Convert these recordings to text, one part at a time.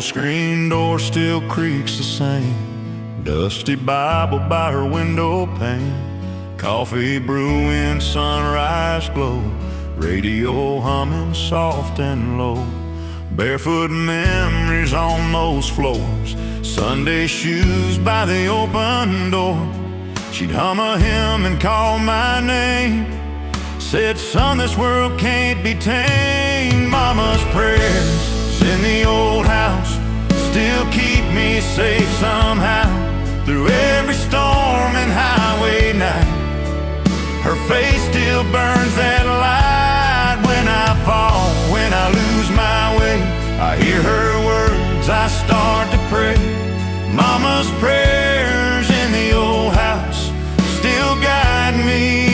old screen door still creaks the same. Dusty Bible by her window pane. Coffee brewing, sunrise glow. Radio humming soft and low. Barefoot memories on those floors. Sunday shoes by the open door. She'd hum a hymn and call my name. Said, son, this world can't be tamed. Mama's prayers in the old house still keep me safe somehow. Through every storm and highway night, her face still burns that light. When I fall, when I lose my way, I hear her words, I start to pray. Mama's prayers in the old house still guide me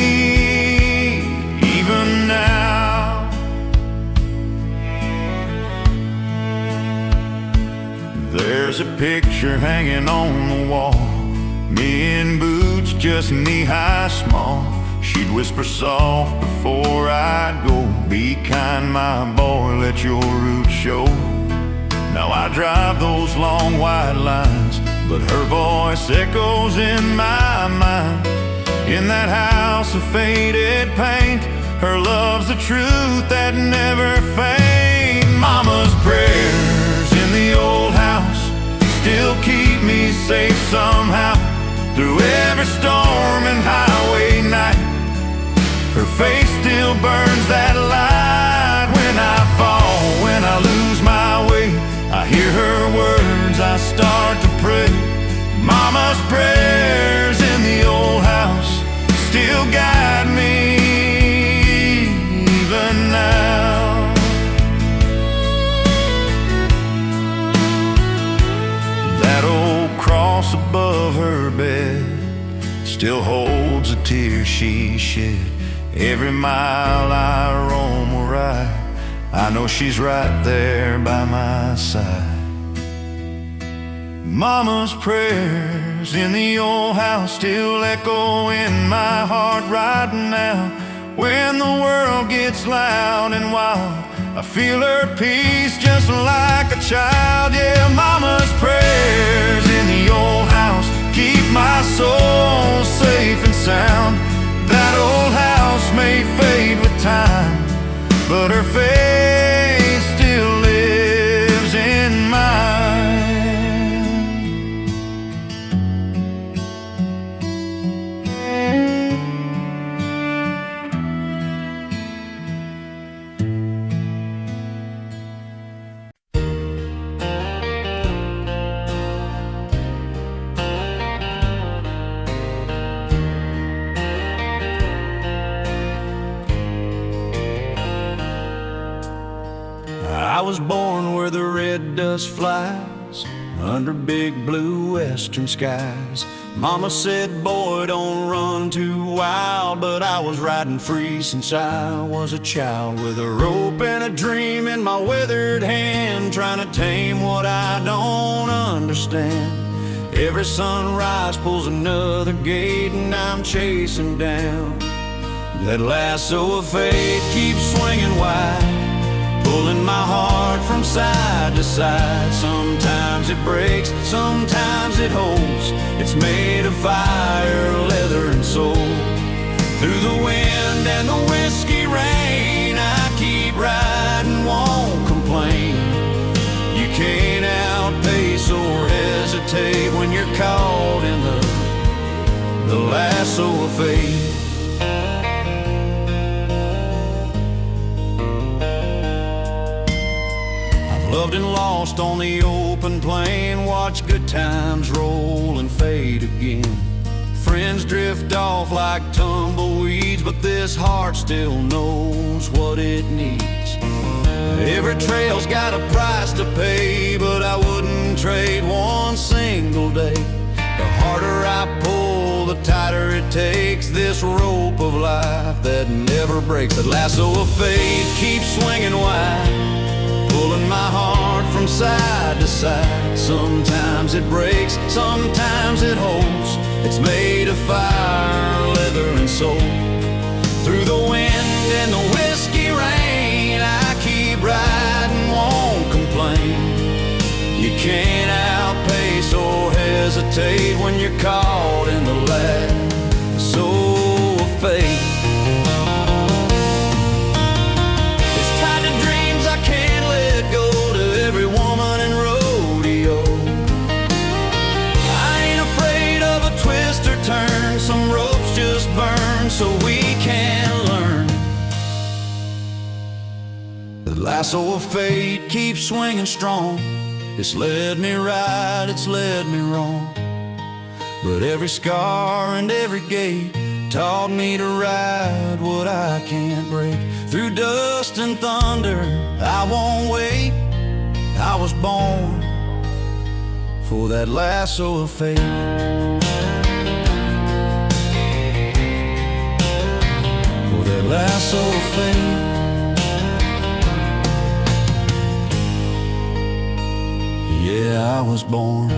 even now. There's a picture hanging on the wall, me in boots just knee-high small. She'd whisper soft before I'd go, be kind, my boy, let your roots show. Now I drive those long white lines, but her voice echoes in my mind. In that house of faded paint, her love's the truth that never fades. Mama's prayers in the old house still keep me safe somehow. Through every storm and highway night, her face still burns that light. When I fall, when I lose my way, I hear her words, I start to pray. Mama's prayers in the old house still guide me even now. That old cross above her bed still holds a tear she shed. Every mile I roam or ride, I know she's right there by my side. Mama's prayers in the old house still echo in my heart right now. When the world gets loud and wild, I feel her peace just like a child. Yeah, Mama's prayers in the old house keep my soul safe and sound. That old house may fade with time, but her face still lives in mine. I was born where the red dust flies, under big blue western skies. Mama said, boy, don't run too wild, but I was riding free since I was a child. With a rope and a dream in my weathered hand, trying to tame what I don't understand. Every sunrise pulls another gate, and I'm chasing down. That lasso of fate keeps swinging wide, pulling my heart from side to side. Sometimes it breaks, sometimes it holds. It's made of fire, leather, and soul. Through the wind and the whiskey rain, I keep riding, won't complain. You can't outpace or hesitate when you're caught in the lasso of fate. Loved and lost on the open plain, watch good times roll and fade again. Friends drift off like tumbleweeds, but this heart still knows what it needs. Every trail's got a price to pay, but I wouldn't trade one single day. The harder I pull, the tighter it takes, this rope of life that never breaks. That lasso of fate keeps swinging wide, pulling my heart from side to side. Sometimes it breaks, sometimes it holds. It's made of fire, leather, and soul. Through the wind and the whiskey rain, I keep riding, won't complain. hesitate when you're caught in the lasso of fate. It's tied to dreams I can't let go, to every woman in rodeo. I ain't afraid of a twist or turn, some ropes just burn so we can learn. The lasso of fate keeps swinging strong. It's led me right, it's led me wrong, but every scar and every gate taught me to ride what I can't break. Through dust and thunder, I won't wait. I was born for that lasso of fate. For that lasso of fate. Yeah, I was born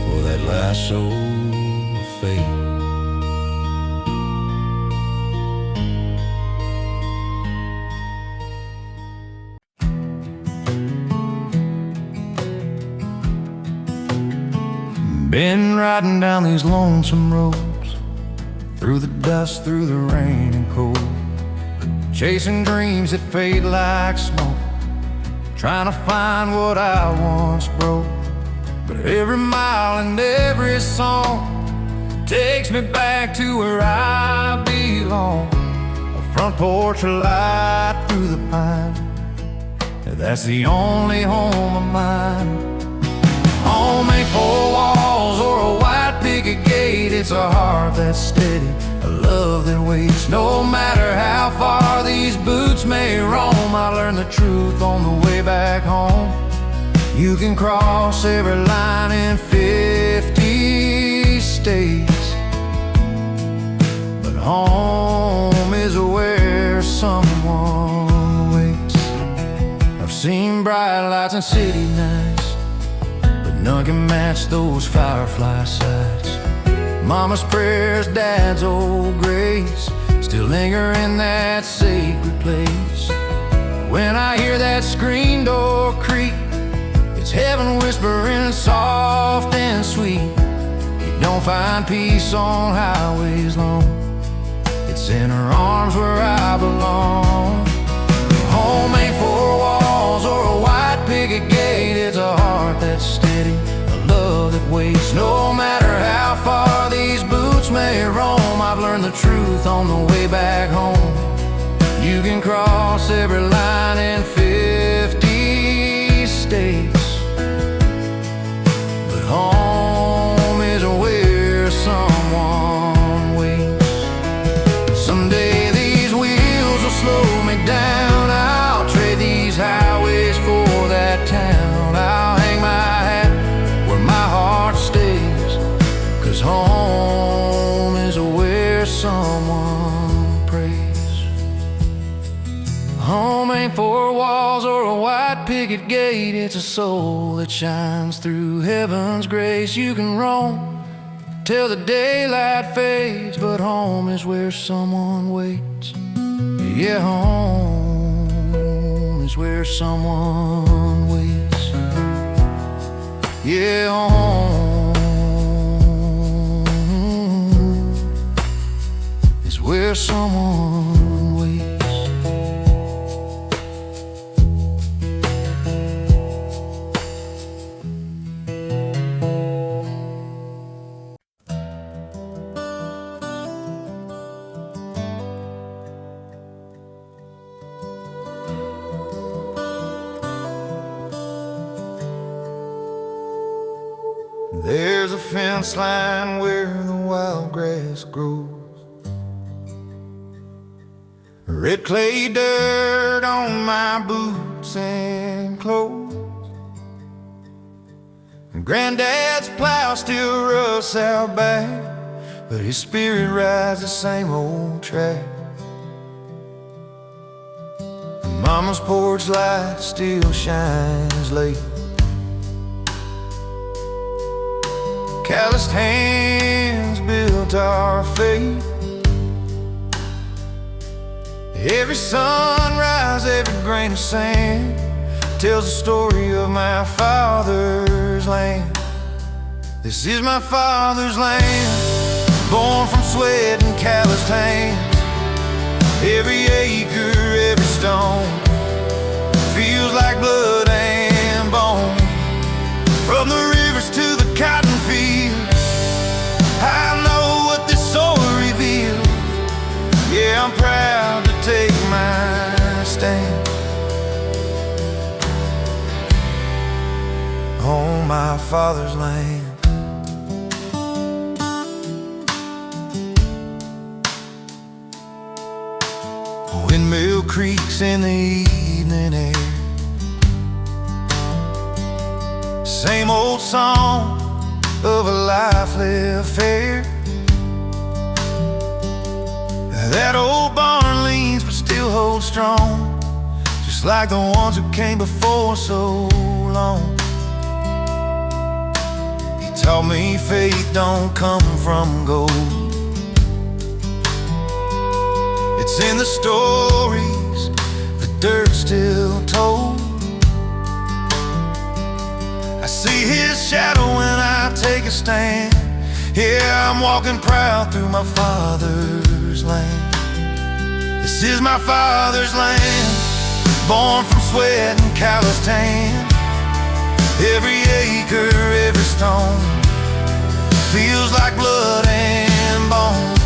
for that lasso of fate. Been riding down these lonesome roads, through the dust, through the rain and cold, chasing dreams that fade like smoke, trying to find what I once broke. But every mile and every song takes me back to where I belong. A front porch, a light through the pine, that's the only home of mine. Home ain't four walls or a white picket gate. It's a heart that's steady, a love that waits. No matter how far these boots may roam, I learned the truth on the way back home. You can cross every line in 50 states, but home is where someone waits. I've seen bright lights and city nights, but none can match those firefly sights. Mama's prayers, Dad's old grace still linger in that sacred place. When I hear that screen door creak, it's heaven whispering soft and sweet. You don't find peace on highways long, it's in her arms where I belong. Home ain't four walls or a white picket gate. It's a heart that's steady, a love that waits. No matter how far these boots may roam, I've learned the truth on the way back home. You can cross every line in 50 states, but home is where someone waits. Someday these wheels will slow me down. I'll trade these highways for that town. I'll hang my hat where my heart stays, 'cause home is where someone prays. Home ain't four walls or a white picket gate. It's a soul that shines through heaven's grace. You can roam till the daylight fades, but home is where someone waits. Yeah, home is where someone waits. Yeah, home is where someone waits. There's a fence line where the wild grass grows, red clay dirt on my boots and clothes. Granddad's plow still rusts out back, but his spirit rides the same old track. Mama's porch light still shines late. Calloused hands built our fate. Every sunrise, every grain of sand tells the story of my father's land. This is my father's land, born from sweat and calloused hands. Every acre, every stone feels like blood and bone. From the rivers to the cotton fields, I know what this soil reveals. Yeah, I'm proud to take my stand on my father's land. Windmill creaks in the evening air, same old song of a life lived fair. That old barn leans but still holds strong, just like the ones who came before so long. He taught me faith don't come from gold. It's in the stories the dirt still told. I see his shadow when I take a stand. Yeah, I'm walking proud through my father's land. This is my father's land, born from sweat and calloused hand. Every acre, every stone feels like blood and bone.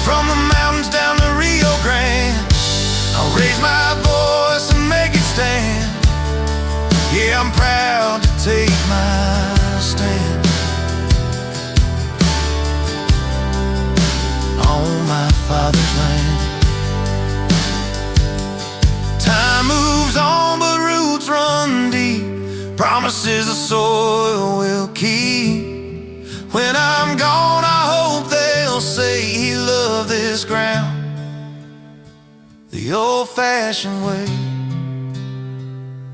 From the mountains down to Rio Grande, I'll raise my voice and make it stand. Yeah, I'm proud to take my stand on my father's land. Time moves on, but roots run deep. Promises the soil will keep. When I'm gone, I hope they'll say he loved this ground the old-fashioned way.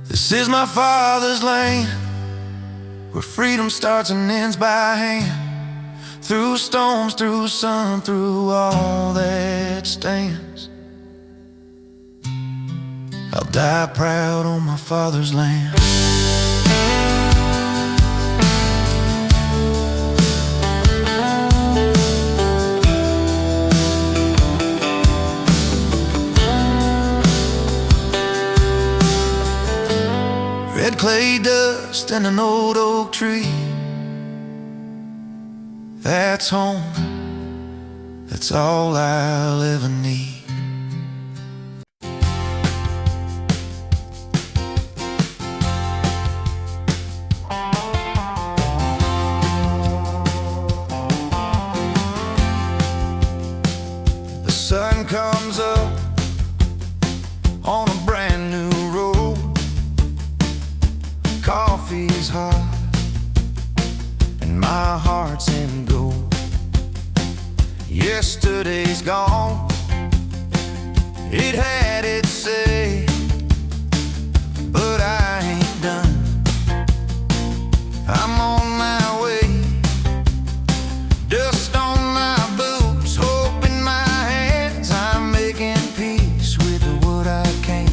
This is my father's land, where freedom starts and ends by hand. Through storms, through sun, through all that stands, I'll die proud on my father's land. Red clay dust and an old oak tree, that's home, that's all I'll ever need. The sun comes up on a brand new road. Coffee's hot and my heart's in gold. Yesterday's gone, it had its say, but I ain't done. I'm on my way, dust on my boots, hope in my hands. I'm making peace with what I can.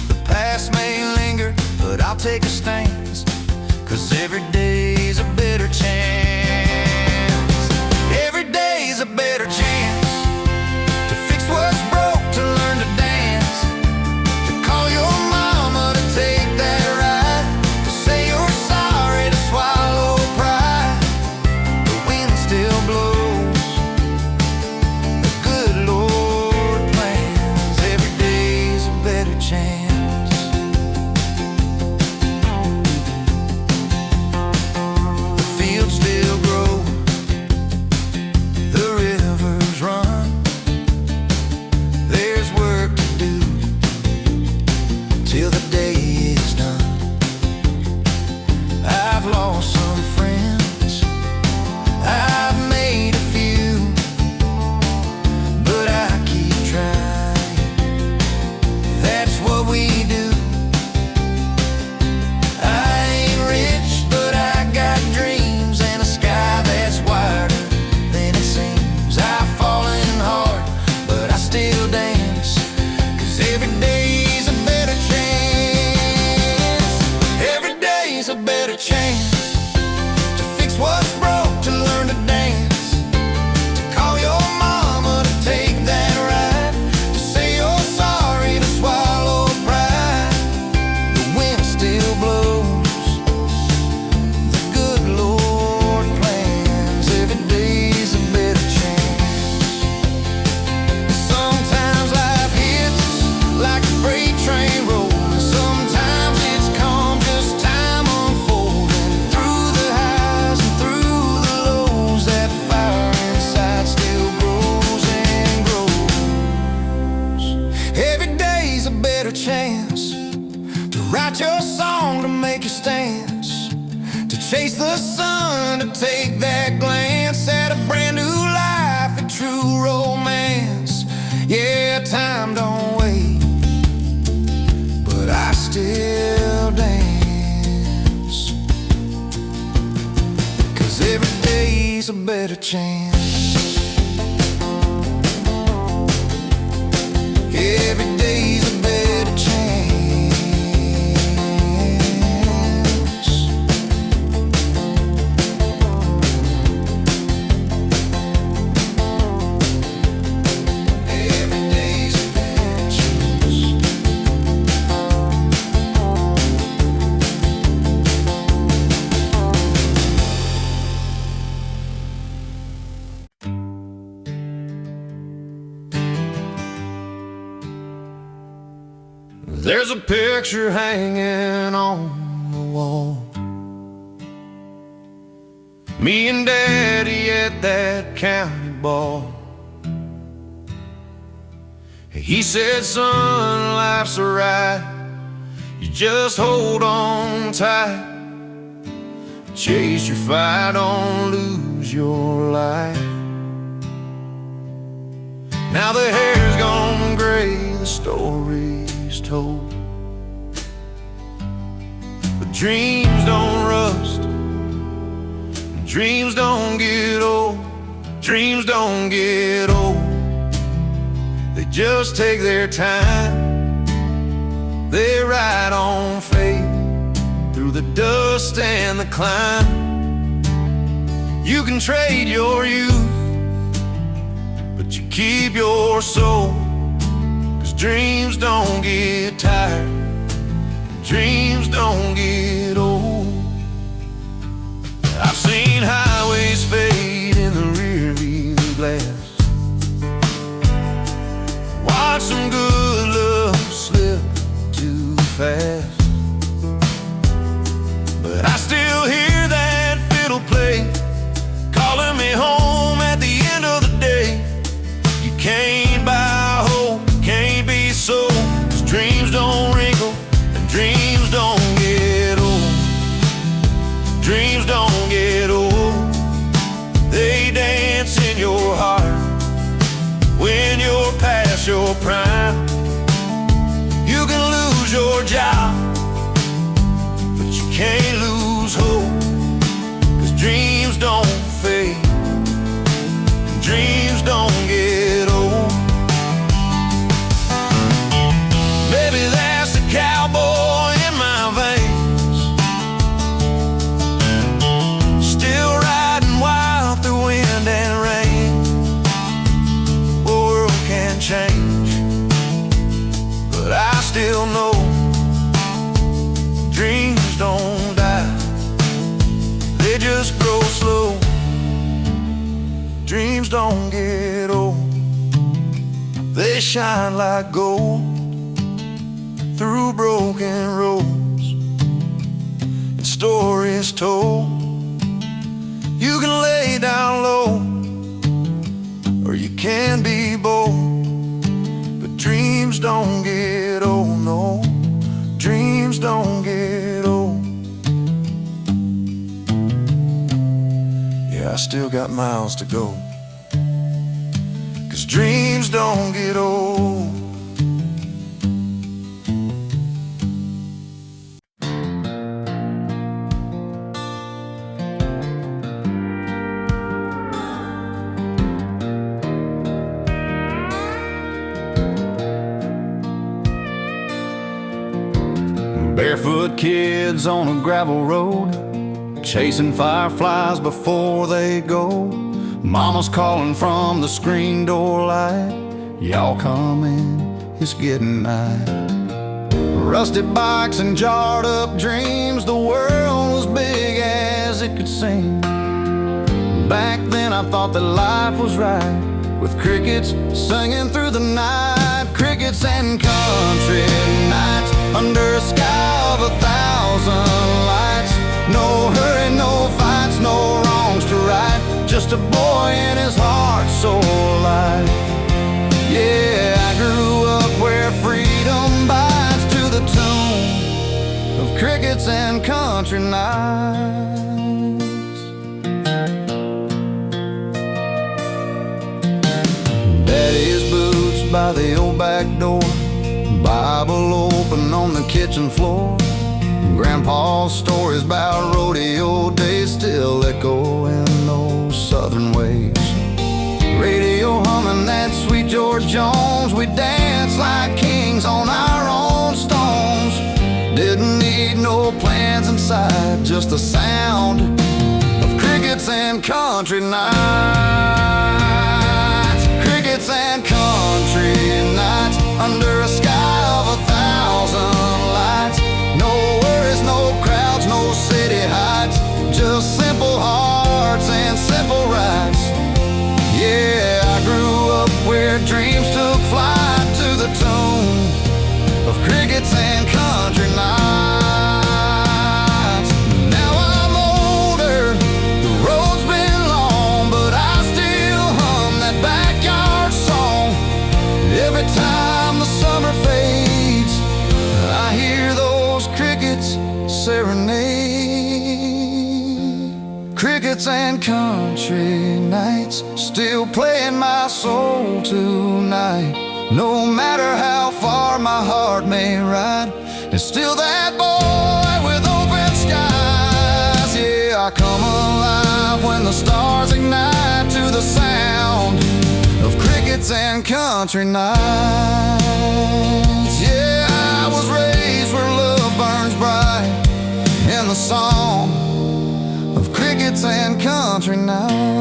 The past may linger, but I'll take a stance, 'cause every day's a better chance. Every day's a better chance to fix what's broke, to learn to dance. run to take that glance at a brand new life and true romance. Yeah, time don't wait, but I still dance, 'cause every day's a better chance. Every day's a better chance. Every day's a better chance. There's a picture hanging on the wall, me and Daddy at that county ball. He said, son, life's alright, you just hold on tight, chase your fight, don't lose your life. Now the hair's gone gray, the story's told, but dreams don't rust, dreams don't get old, dreams don't get old. They just take their time, they ride on faith through the dust and the climb. You can trade your youth, but you keep your soul, 'cause dreams don't get tired, dreams don't get old. I've seen highways fade in the rearview glass, watch some good love slip too fast, but I still hear that fiddle play, calling me home at the end of the day. You can't buy hope, can't be sold, 'cause dreams don't wrinkle and dreams don't get old. Dreams don't get old, they dance in your heart when you're past your prime. You can lose your job, but you can't lose hope, 'cause dreams don't fade, dreams don't get old. Maybe that's the cowboy in my veins, still riding wild through wind and rain. The world can change, but I still know dreams don't die, they just grow slow. Dreams don't get old, they shine like gold through broken roads and stories told. You can lay down low, or you can be bold, but dreams don't get old, no, dreams don't get old. Yeah, I still got miles to go, 'cause dreams don't get old. Barefoot kids on a gravel road, chasing fireflies before they go. Mama's calling from the screen door light, y'all come in, it's getting night. Rusted bikes and jarred up dreams, the world was big as it could seem. Back then I thought that life was right, with crickets singing through the night. Crickets and country nights under a sky of 1,000 lights. No hurry, no fights, no wrongs to right, just a boy and his heart so light. Yeah, I grew up where freedom bites to the tune of crickets and country nights. by the old back door, Bible open on the kitchen floor. Grandpa's stories about rodeo days still echo in those southern ways. Radio humming that sweet George Jones, we danced like kings on our own stones. Didn't need no plans inside, just the sound of crickets and country nights. Crickets and country nights under a sky of 1,000 lights. No worries, no crowds, no city heights, just simple hearts and simple rights. Yeah, I grew up where dreams took flight to the tune of crickets and country nights. Now I'm older, the road's been long, but I still hum that backyard song. Every time the summer fades, I hear those crickets serenade. Crickets and country nights still playing my soul tonight. No matter how far my heart may ride, it's still that boy with open skies. Yeah, I come alive when the stars ignite to the sound of crickets and country nights. Yeah, I was raised where love burns bright in the song of crickets and country nights.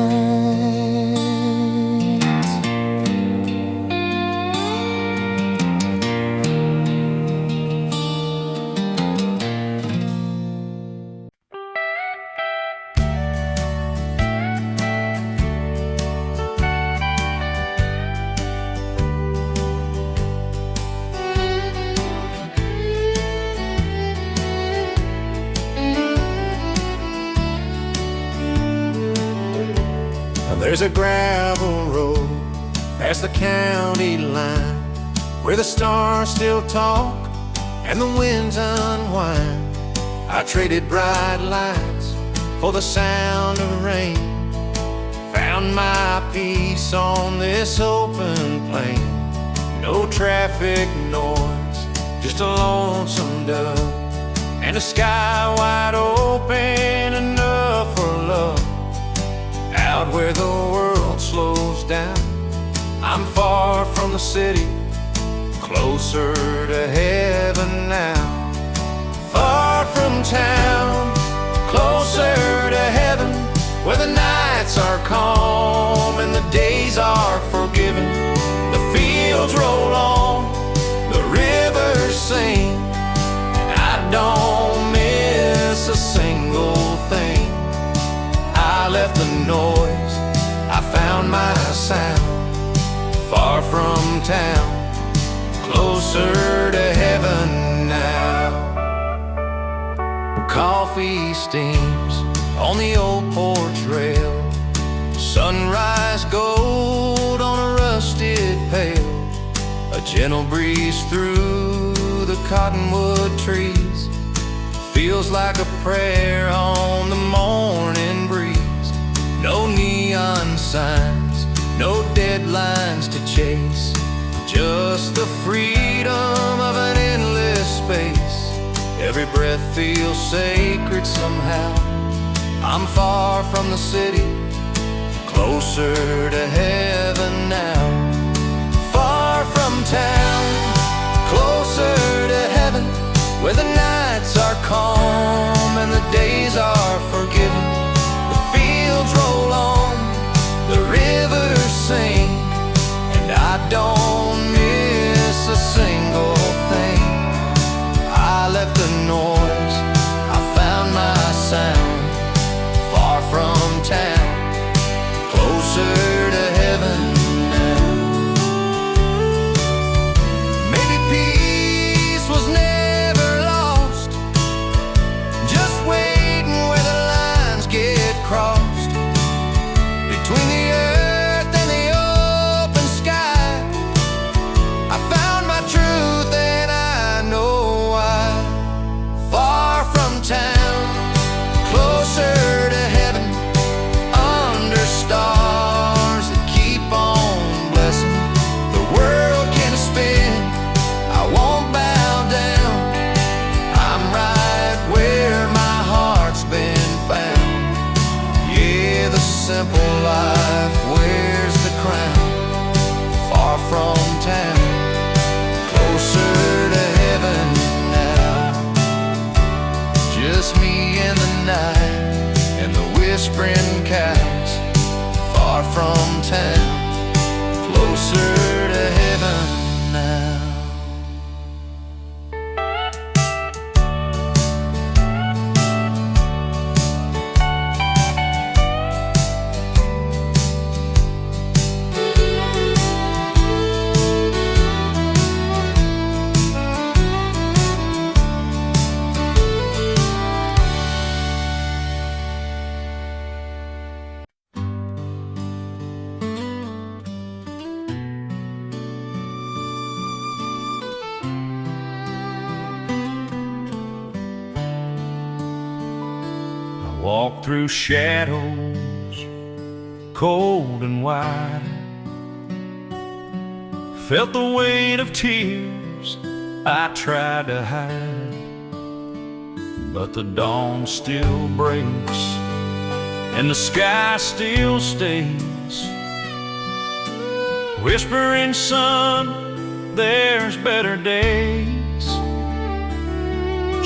There's a gravel road past the county line where the stars still talk and the winds unwind. I traded bright lights for the sound of rain, found my peace on this open plain. No traffic noise, just a lonesome dove and a sky wide open enough for love. Out where the world slows down, I'm far from the city, closer to heaven now. Far from town, closer to heaven, where the nights are calm and the days are forgiven. The fields roll on, the rivers sing, and I don't miss a single thing. I left the noise, I found my sound. Far from town, closer to heaven now. Coffee steams on the old porch rail, sunrise gold on a rusted pail. A gentle breeze through the cottonwood trees feels like a prayer on the morning breeze. No neon signs, no deadlines to chase, just the freedom of an endless space. Every breath feels sacred somehow. I'm far from the city, closer to heaven now. Far from town, closer to heaven, where the nights are calm and the days are forgiven. The fields roll on, the rivers sing, and I don't miss a single thing. I left the noise, I found my sound. Far from town, closer to heaven now. Maybe peace was never lost, just waiting where the lines get crossed. Between the earth and the open sky, I found my truth and I know why. Far from town, closer to heaven, under stars that keep on blessing. The world simple life wears the crown, far from town, closer to heaven now. Just me and the night and the whispering cows, far from town, closer to heaven now. Walked through shadows, cold and wide. Felt the weight of tears I tried to hide. But the dawn still breaks and the sky still stays, whispering, son, there's better days.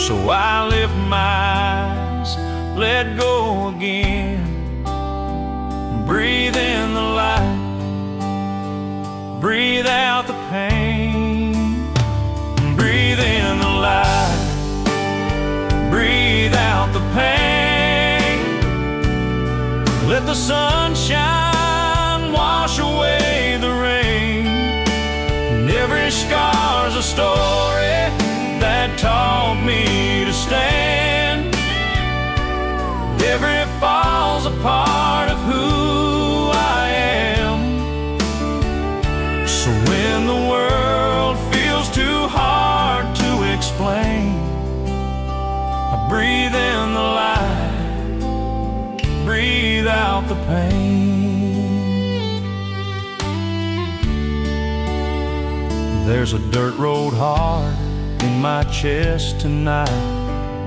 So I lift my eyes, let go again, breathe in the light, breathe out the pain. Breathe in the light, breathe out the pain. Let the sunshine wash away the rain. And every scar's a story that taught me to stand. Every fall's a part of who I am. So when the world feels too hard to explain, I breathe in the light, breathe out the pain. There's a dirt road heart in my chest tonight,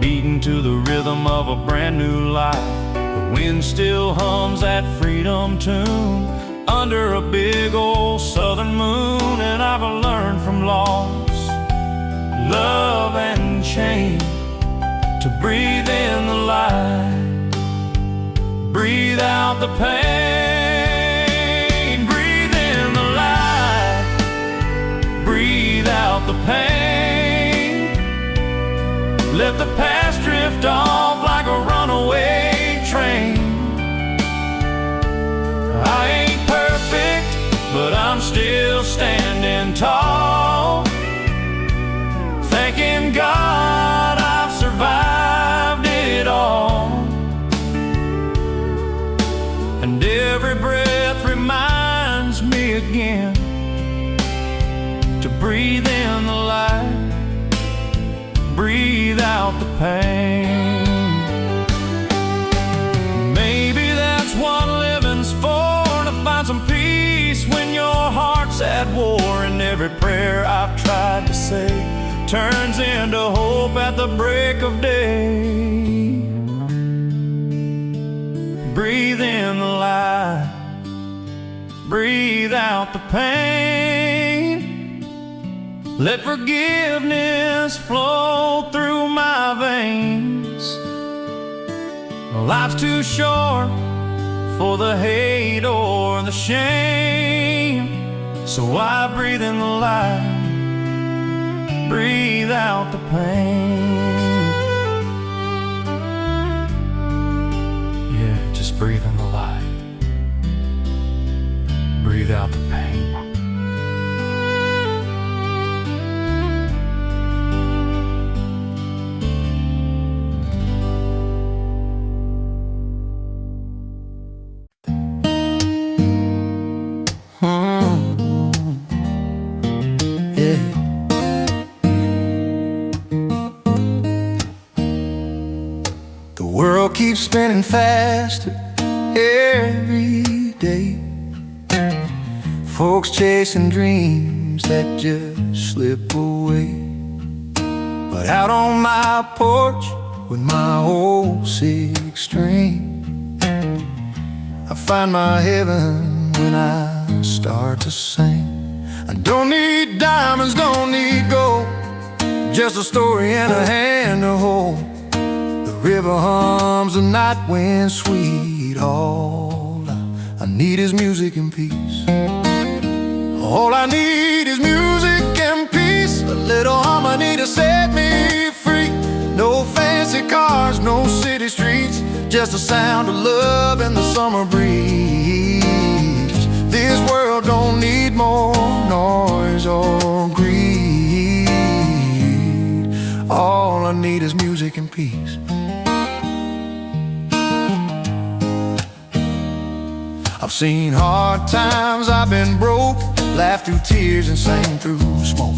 beating to the rhythm of a brand new life. The wind still hums that freedom tune under a big old southern moon. And I've learned from loss, love and change to breathe in the light, breathe out the pain. Breathe in the light, breathe out the pain. Let the past drift off like a runaway train. I ain't perfect, but I'm still standing tall, thanking God I've survived it all. And every breath reminds me again to breathe in the light, breathe out the pain. Maybe that's what living's for, to find some peace when your heart's at war. And every prayer I've tried to say turns into hope at the break of day. Breathe in the light, breathe out the pain. Let forgiveness flow through my veins. Life's too short for the hate or the shame. So I breathe in the light, breathe out the pain. Yeah, just breathe in the light, breathe out the pain. The world keeps spinning faster every day. Folks chasing dreams that just slip away. But out on my porch with my old six string, I find my heaven when I start to sing. I don't need diamonds, don't need gold, just a story and a hand to hold. The river hums, the night wind sweet. All I need is music and peace. All I need is music and peace, a little harmony to set me free. No fancy cars, no city streets, just the sound of love and the summer breeze. This world don't need more noise or greed. All I need is music and peace. I've seen hard times, I've been broke, laughed through tears and sang through smoke.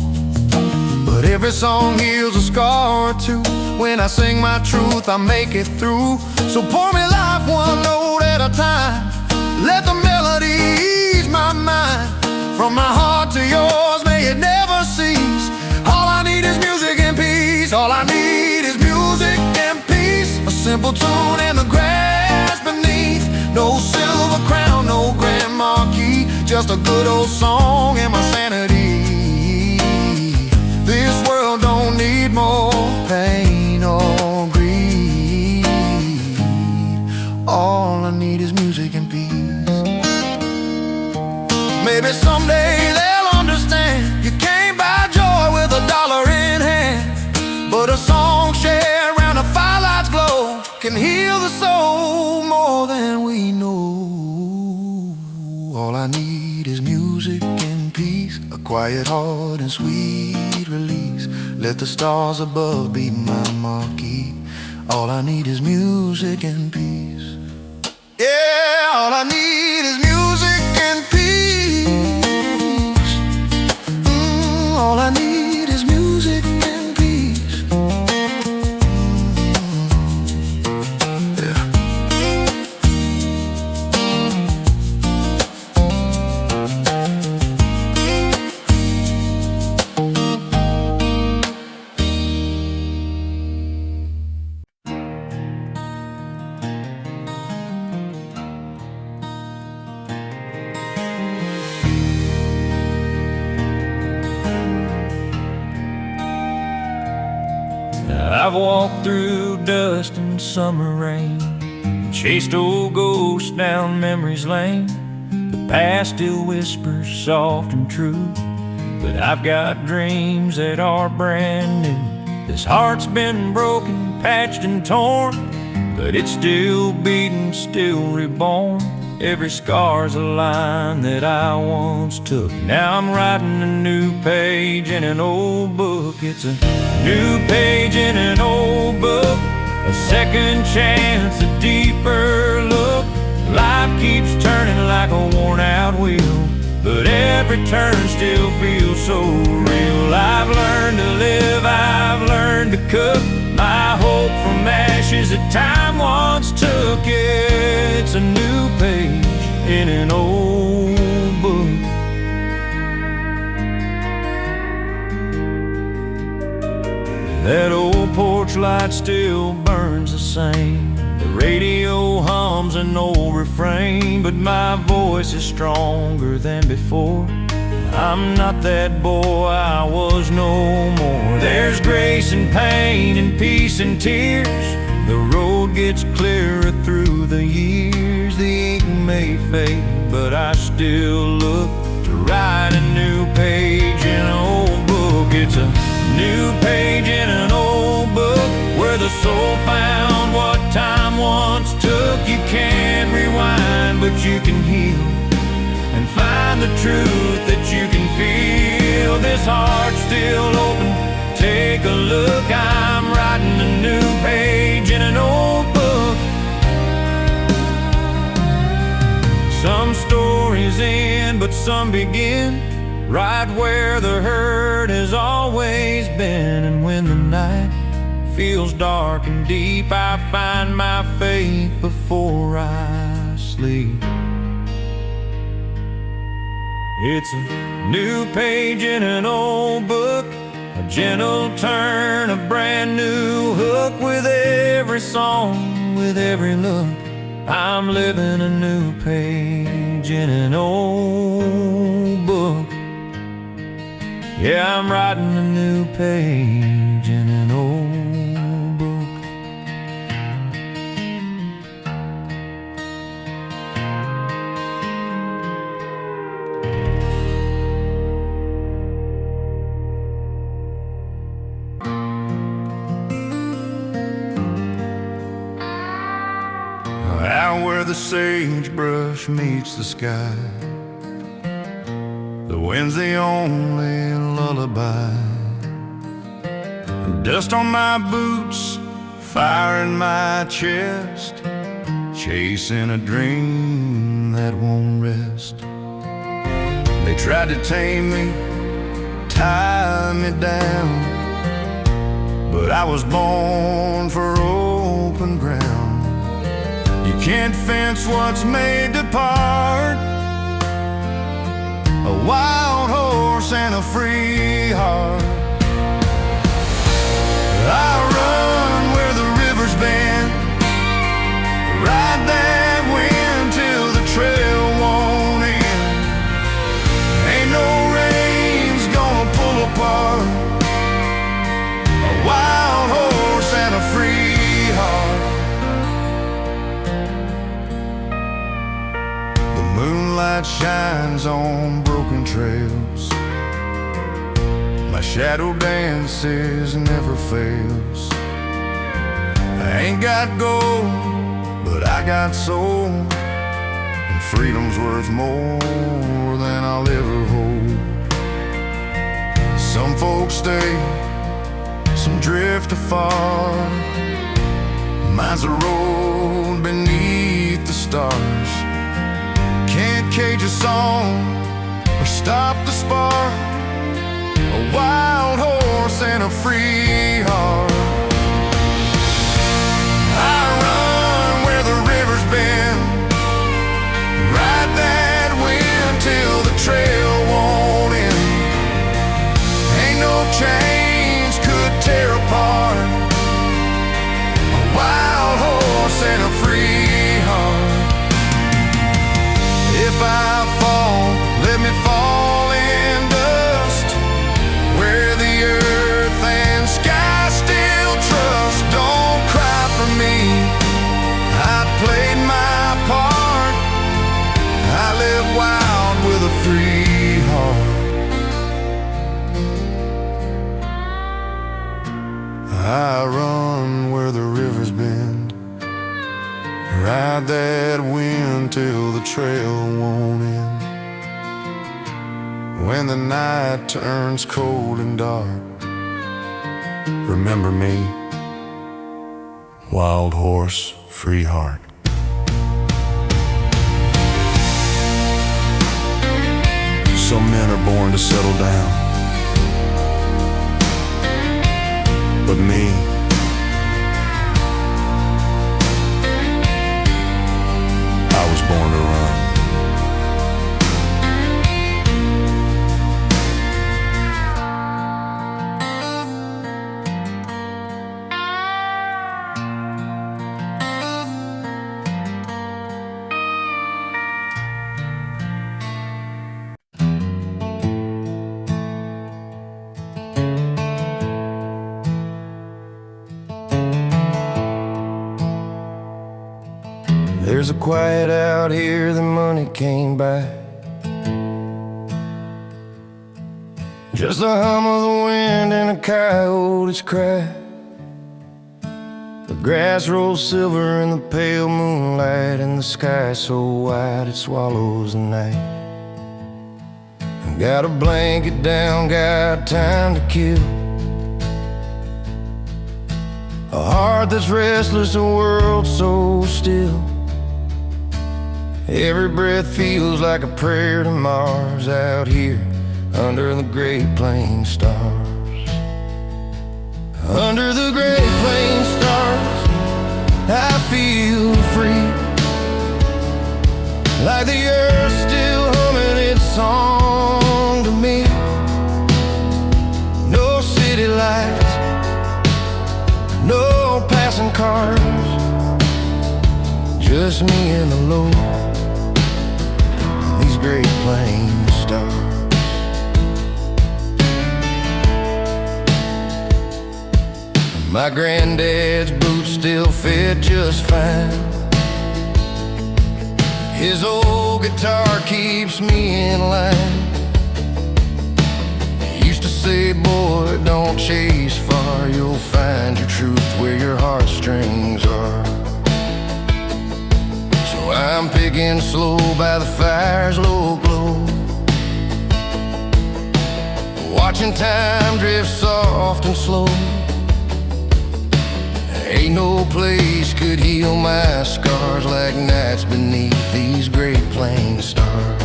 But every song heals a scar or two. When I sing my truth, I make it through. So pour me life one note at a time. Let the melody ease my mind. From my heart to yours, may it never cease. All I need is music and peace. All I need is music and peace. A simple tune and the grass beneath. No silver crown, no grand marquee, just a good old song and my sanity. This world don't need more pain or greed. All I need is music and peace. Maybe someday they'll understand you can't buy joy with $1 in hand, but a song shared around a firelight's glow can heal the soul more than we know. All I need is music and peace, a quiet heart and sweet release. Let the stars above be my marquee. All I need is music and peace. Yeah, all I need is music and peace. All I need is music and peace. Yeah. I've walked through dust and summer rain, chased old ghosts down memory's lane. The past still whispers soft and true, but I've got dreams that are brand new. This heart's been broken, patched and torn, but it's still beating, still reborn. Every scar's a line that I once took. Now I'm writing a new page in an old book. It's a new page in an old book, a second chance, a deeper look. Life keeps turning like a worn-out wheel, but every turn still feels so real. I've learned to live, I've learned to cook. My hope from ashes that time once took. It's a new page in an old book. That old porch light still burns the same. The radio hums an old refrain, but my voice is stronger than before. I'm not that boy I was no more. There's grace and pain and peace and tears. The road gets clearer through the years. The ink may fade, but I still look to write a new page in an old book. It's a new page in an old book, where the soul found what time once took. You can't rewind, but you can heal and find the truth that you can feel. This heart's still open, take a look. I'm writing a new page in an old book. Some stories end, but some begin, right where the hurt has always been. And when the night feels dark and deep, I find my faith before I sleep. It's a new page in an old book, a gentle turn, a brand new hook. With every song, with every look, I'm living a new page in an old book. Yeah, I'm writing a new page in an old book. Out where the sagebrush meets the sky, the wind's the only lullaby. Dust on my boots, fire in my chest, chasing a dream that won't rest. They tried to tame me, tie me down, but I was born for open ground. You can't fence what's made to part, a wild horse and a free heart. I run where the river's bend, ride that wind till the trail won't end. Ain't no rain's gonna pull apart a wild horse and a free heart. The moonlight shines on broken trails, my shadow dances never fails. I ain't got gold, but I got soul, and freedom's worth more than I'll ever hold. Some folks stay, some drift afar. Mine's a road beneath the stars. Can't cage a song or stop the spark, a wild horse and a free heart. I run where the river's bend, ride that wind till the trail won't end. Ain't no chains could tear apart a wild horse and a free heart. If I fall, let me fall in dust, where the earth and sky still trust. Don't cry for me, I played my part. I live wild with a free heart. I run where the river's bend, ride that wind till the trail won't end. When the night turns cold and dark, remember me, wild horse, free heart. Some men are born to settle down, but me, I was born to run. There's a quiet out here that money can't buy, just the hum of the wind and a coyote's cry. The grass rolls silver in the pale moonlight, and the sky so wide it swallows the night. I got a blanket down, got time to kill, a heart that's restless, a world so still. Every breath feels like a prayer to Mars out here under the Great Plains stars. Under the Great Plains stars, I feel free, like the earth still humming its song to me. No city lights, no passing cars, just me and the Lord, and these Great Plains stars. My granddad's boots still fit just fine. His old guitar keeps me in line. He used to say, boy, don't chase far, you'll find your truth where your heartstrings are. So I'm picking slow by the fire's low glow, watching time drift soft and slow. Ain't no place could heal my scars like nights beneath these Great Plains stars.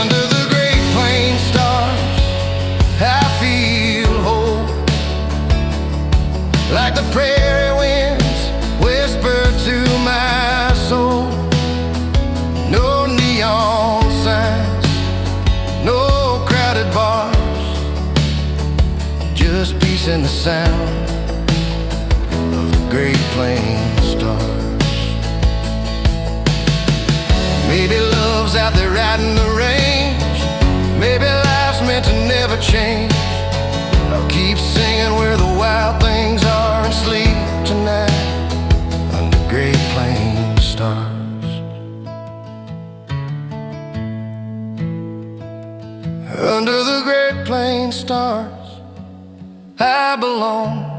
Under the Great Plains stars, I feel whole, like the prairie winds whisper to my soul. No neon signs, no crowded bars, just peace in the sound Great Plains stars. Maybe love's out there riding the range, maybe life's meant to never change. I'll keep singing where the wild things are and sleep tonight under Great Plains stars. Under the Great Plains stars I belong,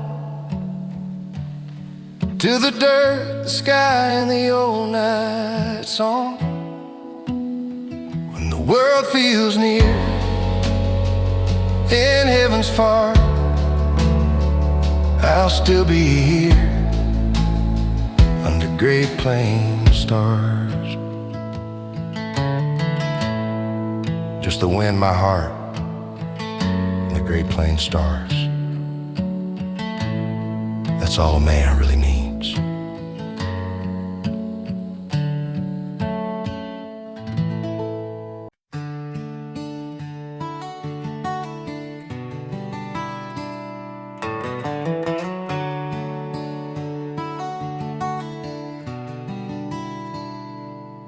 to the dirt, the sky, and the old night song. When the world feels near and heaven's far, I'll still be here under Great Plains stars. Just the wind, my heart, and the Great Plains stars. That's all a man really needs.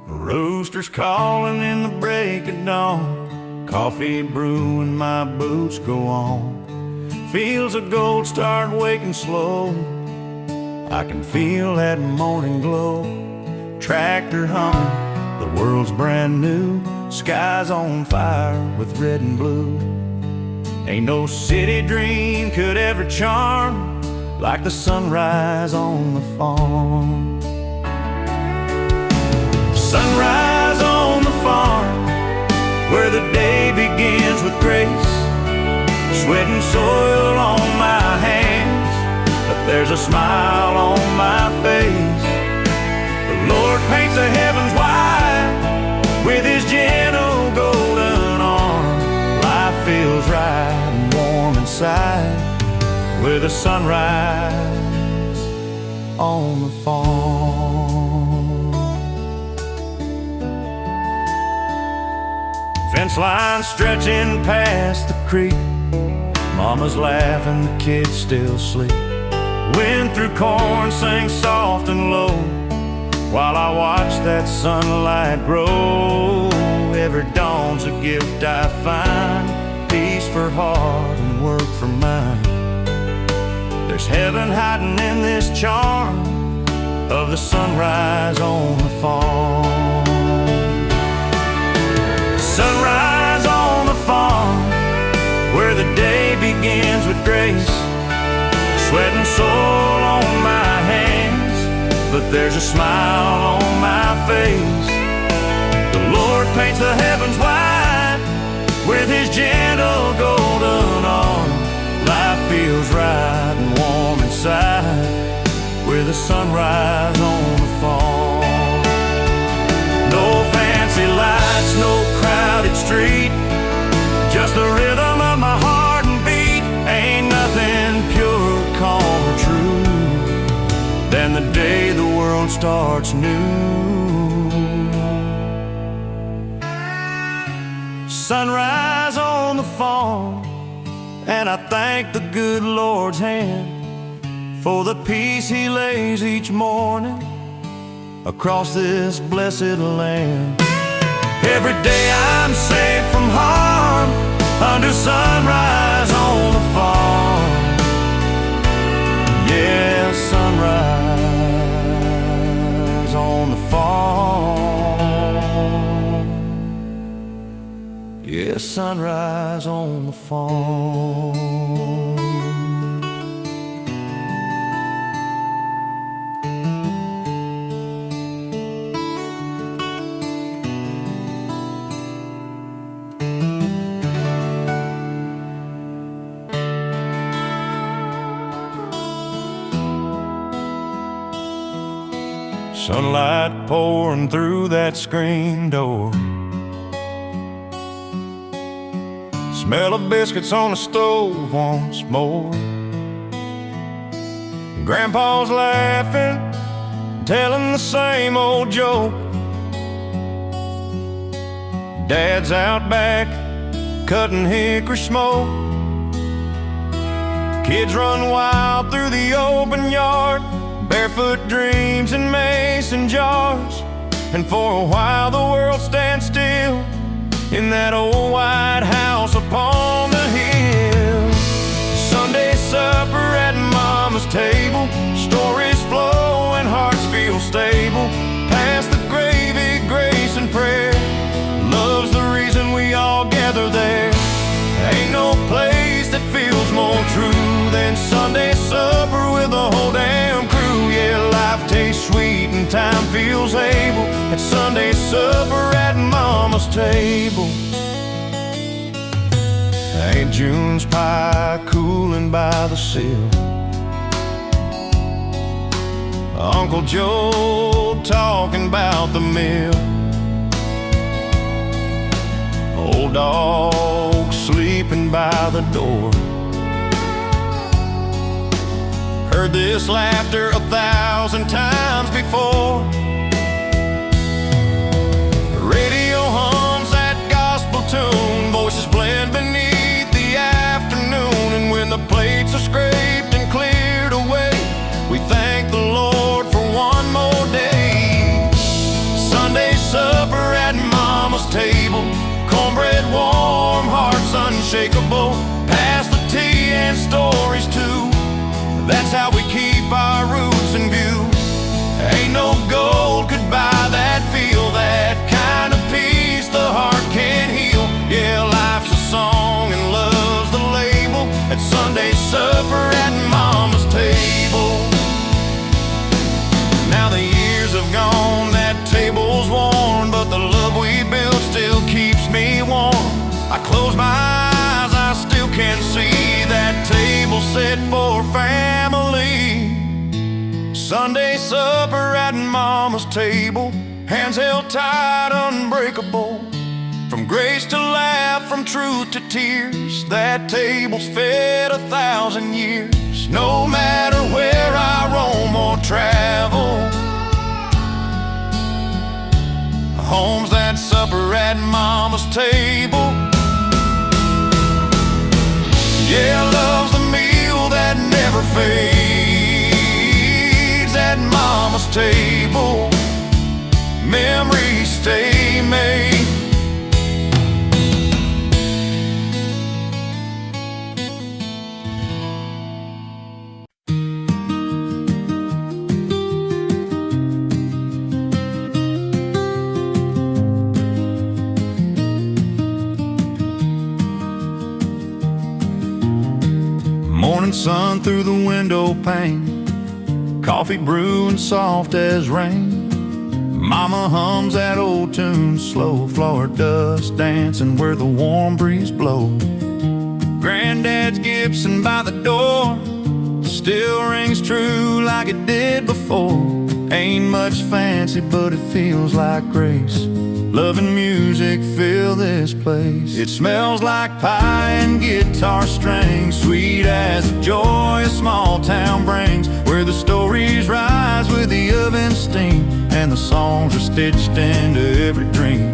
Roosters calling in the break of dawn, coffee brewing, my boots go on. Fields of gold start waking slow, I can feel that morning glow. Tractor humming, the world's brand new, sky's on fire with red and blue. Ain't no city dream could ever charm like the sunrise on the farm. Sunrise on the farm, where the day begins with grace. Sweat and soil on my hands, but there's a smile on my face. The Lord paints the heavens white with His gentle golden arm. Life feels right and warm inside with a sunrise on the farm. Fence line stretching past the creek, Mama's laughing, the kids still sleep. Wind through corn sings soft and low, while I watch that sunlight grow. Every dawn's a gift I find, peace for heart and work for mind. There's heaven hiding in this charm of the sunrise on the farm. Sunrise on the farm, where the day begins with grace. Sweat and soil on my hands, but there's a smile on my face. The Lord paints the heavens white with His gentle golden arm. Life feels right and warm inside with a sunrise on the farm. No fancy lights, no crowded street, just the rhythm of my heart and beat. Ain't nothing pure, calm, or true than the day the world starts new. Sunrise on the farm, and I thank the good Lord's hand for the peace He lays each morning across this blessed land. Every day I'm safe from harm under sunrise on the farm. Yeah, sunrise on the farm. Yeah, sunrise on the farm. Sunlight pouring through that screen door. Smell of biscuits on the stove once more. Grandpa's laughing, telling the same old joke. Dad's out back, cutting hickory smoke. Kids run wild through the open yard, barefoot dreams in mason jars. And for a while the world stands still in that old white house upon the hill. Sunday supper at Mama's table, stories flow and hearts feel stable. Past the gravy, grace and prayer, love's the reason we all gather there. Ain't no place that feels more true than Sunday supper with the whole damn crew. Yeah, life tastes sweet and time feels able at Sunday supper at Mama's table. Aunt June's pie cooling by the sill, Uncle Joe talking about the mill, old dog sleeping by the door. Heard this laughter 1,000 times before. Radio hums that gospel tune, voices blend beneath the afternoon. And when the plates are scraped and cleared away, we thank the Lord for one more day. Sunday supper at Mama's table, cornbread warm, hearts unshakable. Pass the tea and stories too, that's how we keep our roots in view. Ain't no gold could buy that feel, that kind of peace the heart can't heal. Yeah, life's a song and love's the label at Sunday supper at Mama's table. Now the years have gone, that table's worn, but the love we built still keeps me warm. I close my eyes, I still can see that table set for family. Sunday supper at Mama's table, hands held tight, unbreakable. From grace to laugh, from truth to tears, that table's fed 1,000 years. No matter where I roam or travel, home's that supper at Mama's table. Yeah, love's the meal that never fades at Mama's table. Memories stay made. Morning sun through the window pane, coffee brewing soft as rain. Mama hums that old tune slow, floor dust dancing where the warm breeze blows. Granddad's Gibson by the door still rings true like it did before. Ain't much fancy, but it feels like grace. Love and music fill this place. It smells like pie and guitar strings, sweet as the joy a small town brings, where the stories rise with the oven steam and the songs are stitched into every dream.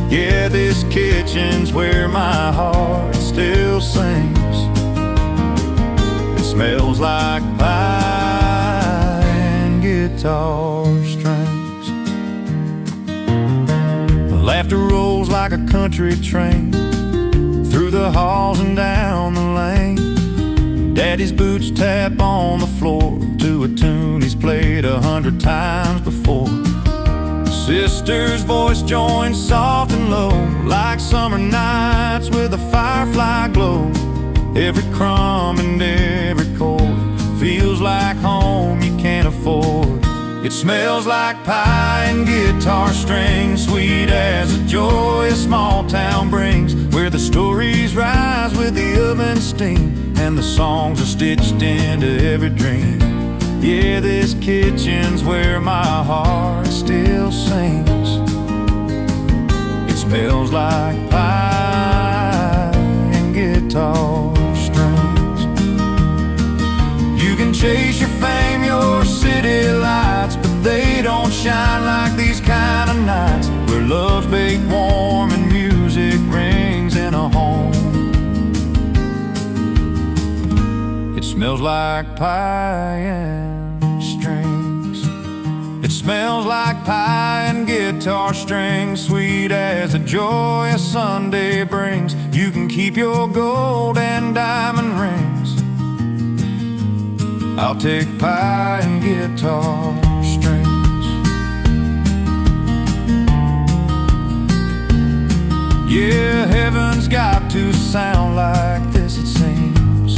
Yeah, this kitchen's where my heart still sings. It smells like pie and guitar strings. Laughter rolls like a country train through the halls and down the lane. Daddy's boots tap on the floor to a tune he's played 100 times before. Sister's voice joins soft and low, like summer nights with a firefly glow. Every crumb and every chord feels like home you can't afford. It smells like pie and guitar strings, sweet as the joy a small town brings, where the stories rise with the oven steam, and the songs are stitched into every dream. Yeah, this kitchen's where my heart still sings. It smells like pie and guitar strings. You can chase your fame, your city lights, but they don't shine like these kind of nights, where love's baked warm and music rings in a home. It smells like pie and strings. It smells like pie and guitar strings, sweet as the joy a Sunday brings. You can keep your gold and diamond rings. I'll take pie and guitar strings. Yeah, heaven's got to sound like this, it seems.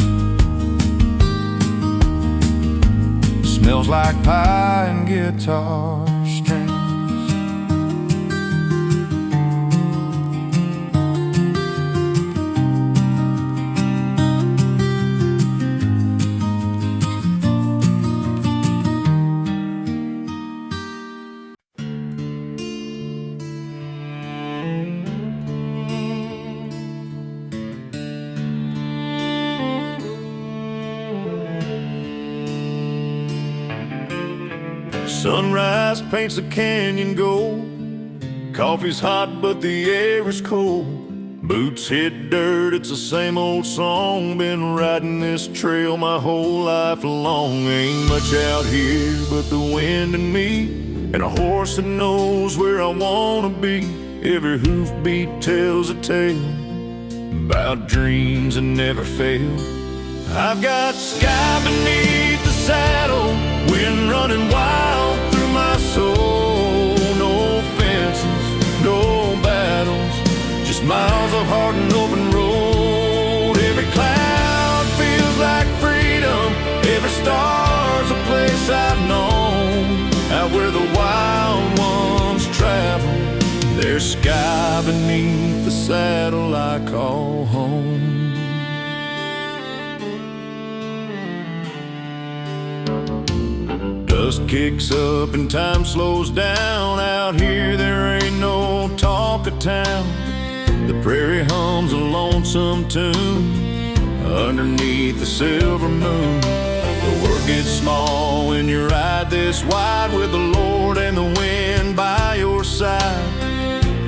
Smells like pie and guitar strings. Sunrise paints the canyon gold. Coffee's hot but the air is cold. Boots hit dirt, it's the same old song. Been riding this trail my whole life long. Ain't much out here but the wind and me, and a horse that knows where I wanna be. Every hoofbeat tells a tale about dreams that never fail. I've got sky beneath the saddle, wind running wild through my soul. No fences, no battles, just miles of hard and open road. Every cloud feels like freedom, every star's a place I've known. Out where the wild ones travel, there's sky beneath the saddle I call home. Dust kicks up and time slows down. Out here there ain't no talk of town. The prairie hums a lonesome tune underneath the silver moon. The world gets small when you ride this wide, with the Lord and the wind by your side.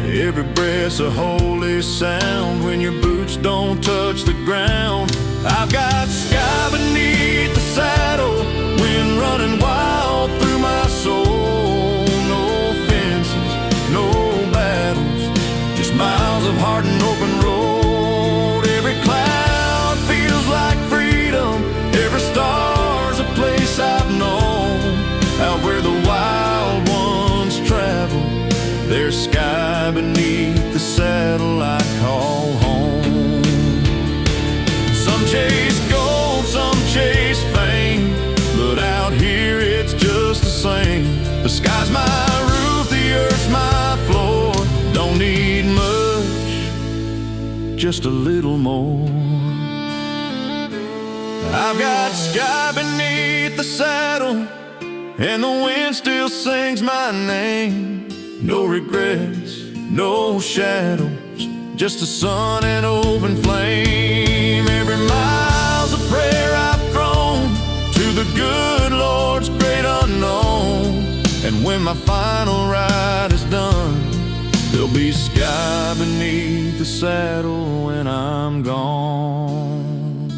Every breath's a holy sound when your boots don't touch the ground. I've got sky beneath the saddle, wind running wild through my soul. No fences, no battles, just miles of hard and open road. Every cloud feels like freedom, every star's a place I've known. Out where the wild ones travel, there's sky beneath the saddle I call home. Some chase gold, some chase fame, but out here it's just the same. The sky's my roof, the earth's my floor. Don't need much, just a little more. I've got sky beneath the saddle, and the wind still sings my name. No regrets, no shadows, just the sun and open flame. Every mile's a prayer I've thrown to the good Lord's great unknown. And when my final ride is done, there'll be sky beneath the saddle when I'm gone.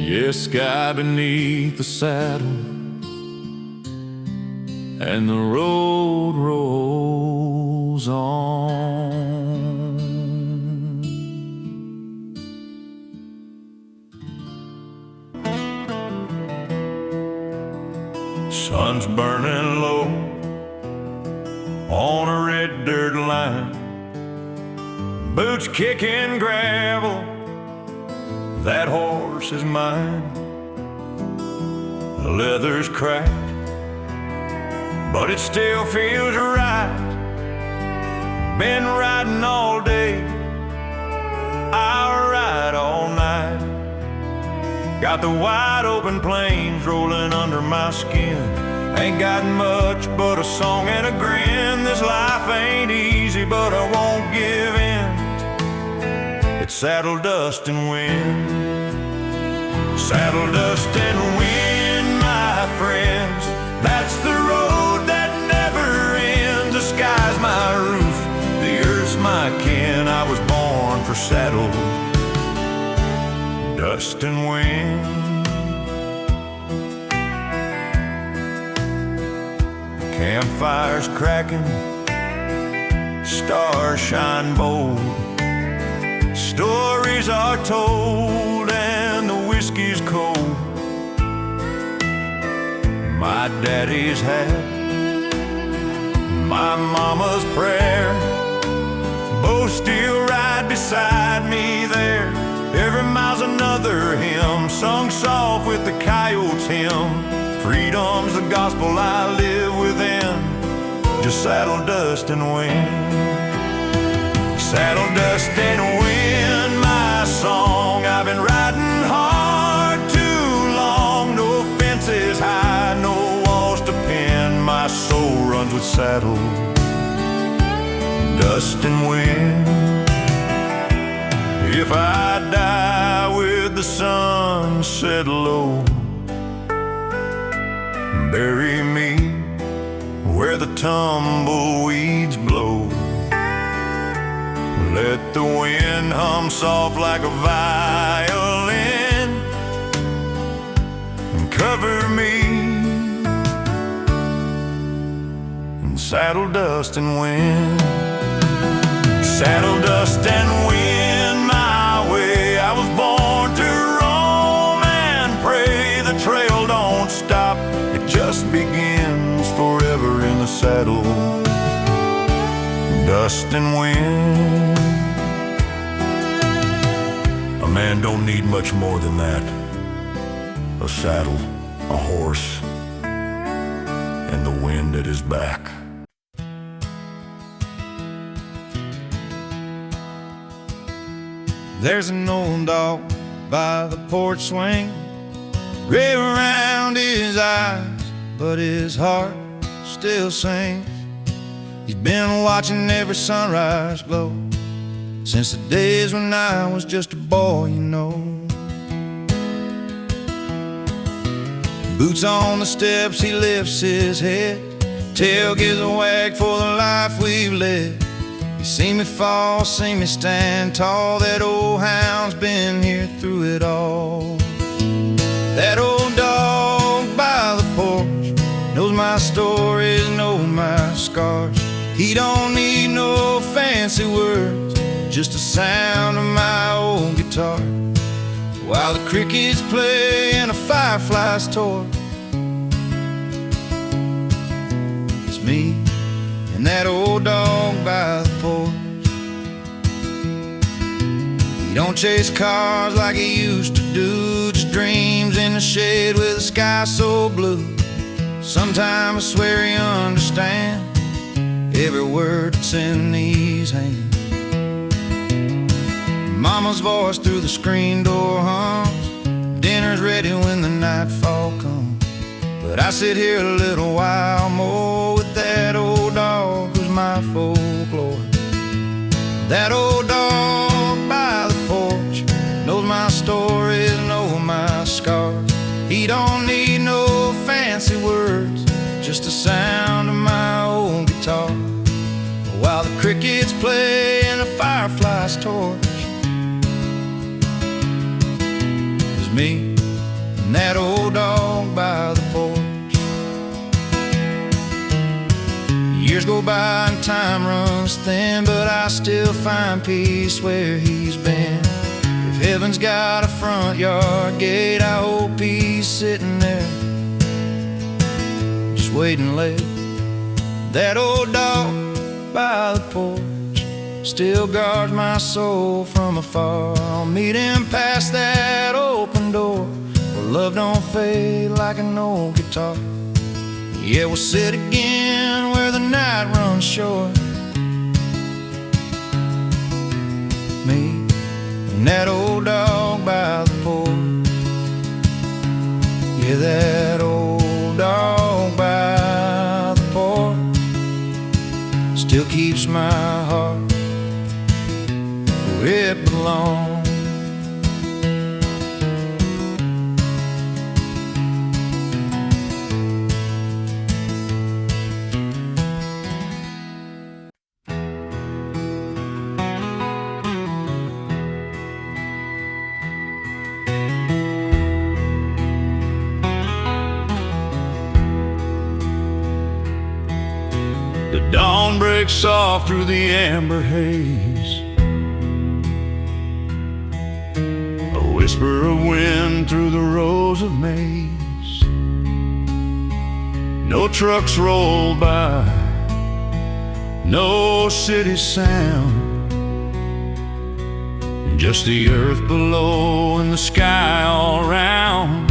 Yes, sky beneath the saddle, and the road rolls on. Sun's burning low on a red dirt line, boots kicking gravel, that horse is mine. The leather's cracked, but it still feels right. Been riding all day, I'll ride all night. Got the wide open plains rolling under my skin. Ain't got much but a song and a grin. This life ain't easy, but I won't give in. It's saddle dust and wind. Saddle dust and wind, my friends. That's the road that never ends. The sky's my roof, the earth's my kin. I was born for saddle dust and wind. Campfires cracking, stars shine bold. Stories are told and the whiskey's cold. My daddy's hat, my mama's prayer, both still ride beside me there. Every mile's another hymn, sung soft with the coyote's hymn. Freedom's the gospel I live within, just saddle dust and wind. Saddle dust and wind, my song. I've been riding hard too long. No fences high, no walls to pin. My soul runs with saddle dust and wind. If I die with the sun set low, bury me where the tumbleweeds blow. Let the wind hum soft like a violin and cover me in saddle dust and wind. Saddle dust and wind my way. I was born to roam and pray. The trail don't stop, it just begins forever in the saddle dust and wind. A man don't need much more than that. A saddle, a horse, and the wind at his back. There's an old dog by the porch swing, gray around his eyes, but his heart still sings. He's been watching every sunrise glow since the days when I was just a boy, you know. Boots on the steps, he lifts his head, tail gives a wag for the life we've led. You see me fall, see me stand tall. That old hound's been here through it all. That old dog by the porch knows my stories, knows my scars. He don't need no fancy words, just the sound of my old guitar, while the crickets play and the fireflies torch. It's me and that old dog by the porch. He don't chase cars like he used to do, just dreams in the shade with the sky so blue. Sometimes I swear he understands every word that's in these hands. Mama's voice through the screen door hums, dinner's ready when the nightfall comes. But I sit here a little while more with that old dog who's my folklore. That old dog by the porch knows my stories, knows my scars. He don't need no fancy words, just the sound of my old guitar, while the crickets play and the fireflies torch. It's me and that old dog by the porch. Years go by and time runs thin, but I still find peace where he's been. If heaven's got a front yard gate, I hope he's sitting there, just waiting late. That old dog by the porch still guards my soul from afar. I'll meet him past that open door, where love don't fade like an old guitar. Yeah, we'll sit again where the night runs short, me and that old dog by the porch. Yeah, that old dog by the porch still keeps my heart where it belongs. The dawn breaks soft through the amber haze, a whisper of wind through the rows of maize. No trucks roll by, no city sound, just the earth below and the sky all around.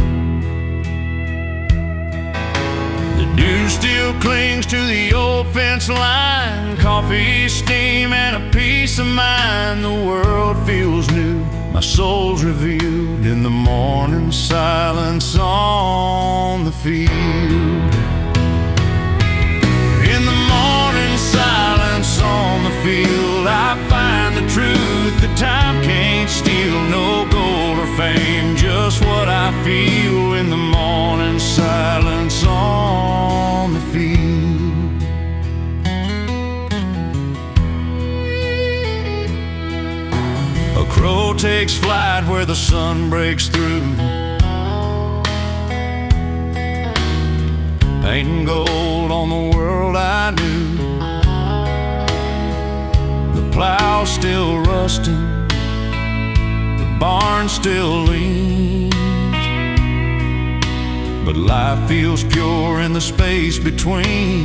Dew still clings to the old fence line, coffee, steam, and a peace of mind. The world feels new, my soul's revealed in the morning silence on the field. In the morning silence on the field, I find the truth that time can't steal. No gold or fame, just what I feel in the morning silence on the field. A crow takes flight where the sun breaks through, painting gold on the world I knew. The plow still rusting, the barn still leans, but life feels pure in the space between.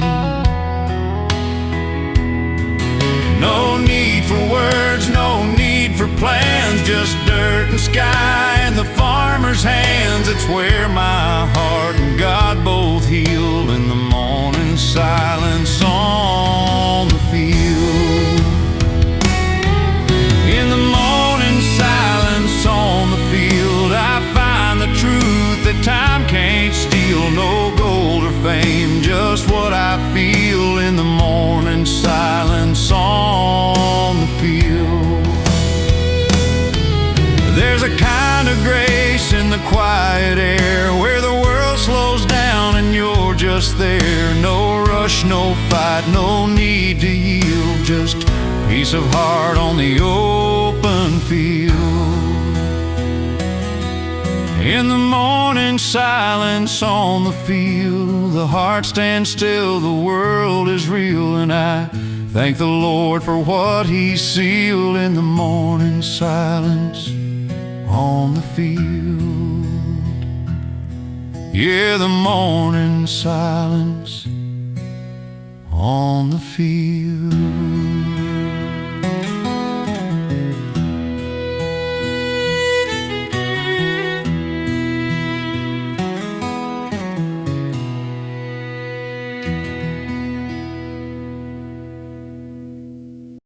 No need for words, no need for plans, just dirt and sky and the farmer's hands. It's where my heart and God both heal in the morning silence on the field. In the morning silence on the field, I find the truth that time can't steal. No gold or fame, just what I feel in the morning silence on the field. There's a kind of grace in the quiet air, where the world slows down and you're just there. No rush, no fight, no need to yield, just peace of heart on the open field. In the morning silence on the field, the heart stands still, the world is real, and I thank the Lord for what He sealed in the morning silence on the field. Yeah, the morning silence on the field.